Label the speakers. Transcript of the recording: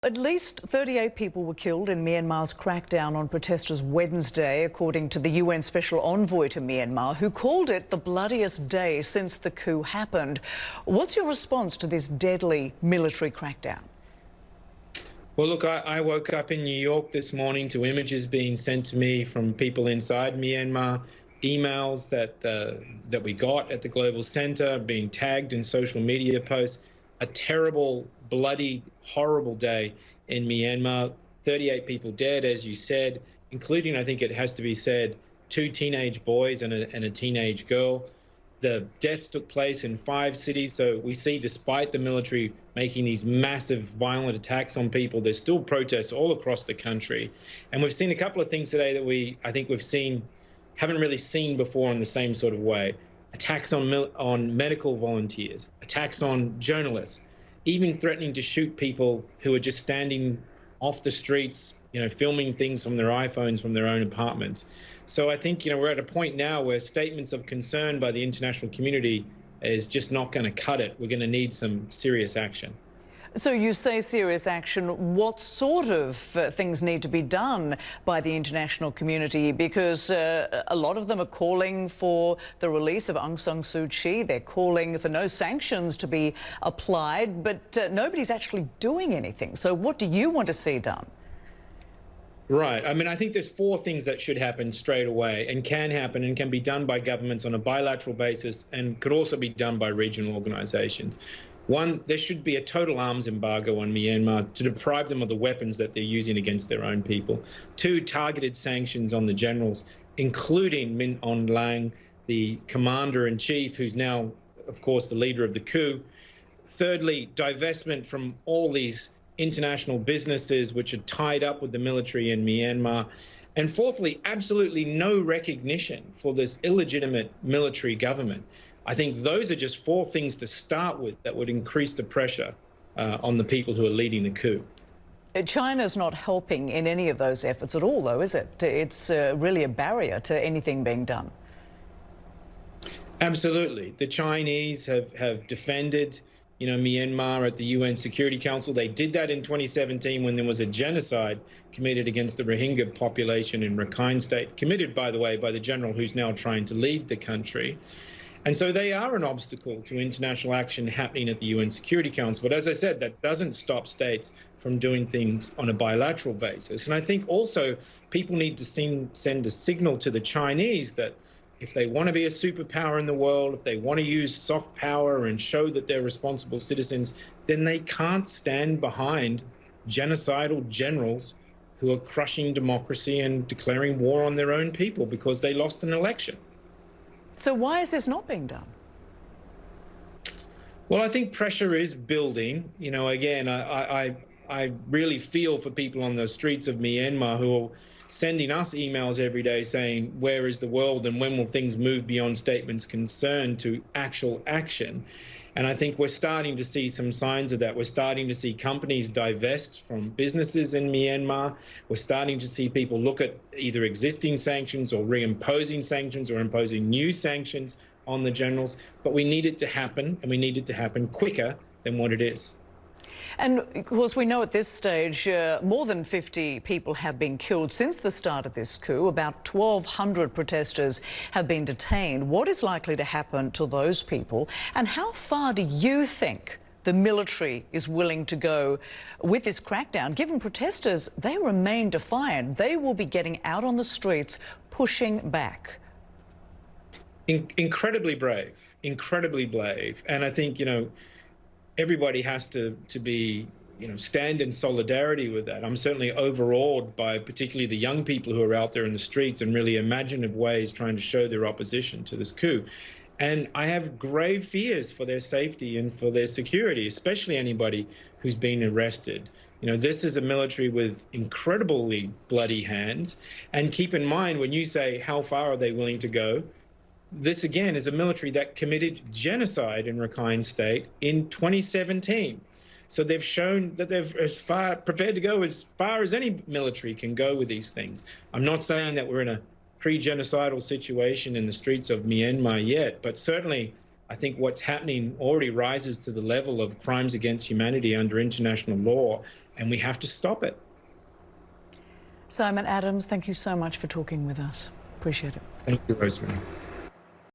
Speaker 1: At least 38 people were killed in Myanmar's crackdown on protesters Wednesday, according to the UN Special Envoy to Myanmar, who called it the bloodiest day since the coup happened. What's your response to this deadly military crackdown?
Speaker 2: Well, look, I woke up in New York this morning to images being sent to me from people inside Myanmar, emails that we got at the Global Center, being tagged in social media posts. A terrible, bloody, horrible day in Myanmar. 38 people dead, as you said, including, I think it has to be said, 2 teenage boys and a teenage girl. The deaths took place in 5 cities. So we see, despite the military making these massive violent attacks on people, there's still protests all across the country. And we've seen a couple of things today that I think haven't really seen before in the same sort of way. Attacks on medical volunteers, attacks on journalists, even threatening to shoot people who are just standing off the streets, filming things from their iPhones from their own apartments. So I think, we're at a point now where statements of concern by the international community is just not going to cut it. We're going to need some serious action.
Speaker 1: So you say serious action. What sort of things need to be done by the international community? Because a lot of them are calling for the release of Aung San Suu Kyi. They're calling for no sanctions to be applied, but nobody's actually doing anything. So what do you want to see done?
Speaker 2: Right. I think there's 4 things that should happen straight away and can happen and can be done by governments on a bilateral basis and could also be done by regional organizations. 1, there should be a total arms embargo on Myanmar to deprive them of the weapons that they're using against their own people. 2, targeted sanctions on the generals, including Min Aung Hlaing, the commander-in-chief, who's now, of course, the leader of the coup. Thirdly, divestment from all these international businesses which are tied up with the military in Myanmar. And fourthly, absolutely no recognition for this illegitimate military government. I think those are just 4 things to start with that would increase the pressure on the people who are leading the coup.
Speaker 1: China's not helping in any of those efforts at all, though, is it? It's really a barrier to anything being done.
Speaker 2: Absolutely. The Chinese have defended, Myanmar at the UN Security Council. They did that in 2017 when there was a genocide committed against the Rohingya population in Rakhine State, committed, by the way, by the general who's now trying to lead the country. And so they are an obstacle to international action happening at the UN Security Council. But as I said, that doesn't stop states from doing things on a bilateral basis. And I think also people need to send a signal to the Chinese that if they want to be a superpower in the world, if they want to use soft power and show that they're responsible citizens, then they can't stand behind genocidal generals who are crushing democracy and declaring war on their own people because they lost an election.
Speaker 1: So why is this not being done?
Speaker 2: Well, I think pressure is building. Again, I really feel for people on the streets of Myanmar who are sending us emails every day saying, where is the world and when will things move beyond statements concerned to actual action? And I think we're starting to see some signs of that. We're starting to see companies divest from businesses in Myanmar. We're starting to see people look at either existing sanctions or reimposing sanctions or imposing new sanctions on the generals. But we need it to happen, and we need it to happen quicker than what it is.
Speaker 1: And of course, we know at this stage more than 50 people have been killed since the start of this coup. About 1,200 protesters have been detained. What is likely to happen to those people? And how far do you think the military is willing to go with this crackdown? Given protesters, they remain defiant. They will be getting out on the streets, pushing back.
Speaker 2: Incredibly brave, incredibly brave. And I think, everybody has to be, stand in solidarity with that. I'm certainly overawed by particularly the young people who are out there in the streets in really imaginative ways trying to show their opposition to this coup. And I have grave fears for their safety and for their security, especially anybody who's been arrested. This is a military with incredibly bloody hands. And keep in mind, when you say how far are they willing to go, this, again, is a military that committed genocide in Rakhine State in 2017. So they've shown that they're prepared to go as far as any military can go with these things. I'm not saying that we're in a pre-genocidal situation in the streets of Myanmar yet, but certainly I think what's happening already rises to the level of crimes against humanity under international law, and we have to stop it.
Speaker 1: Simon Adams, thank you so much for talking with us. Appreciate it.
Speaker 2: Thank you, Rosemary.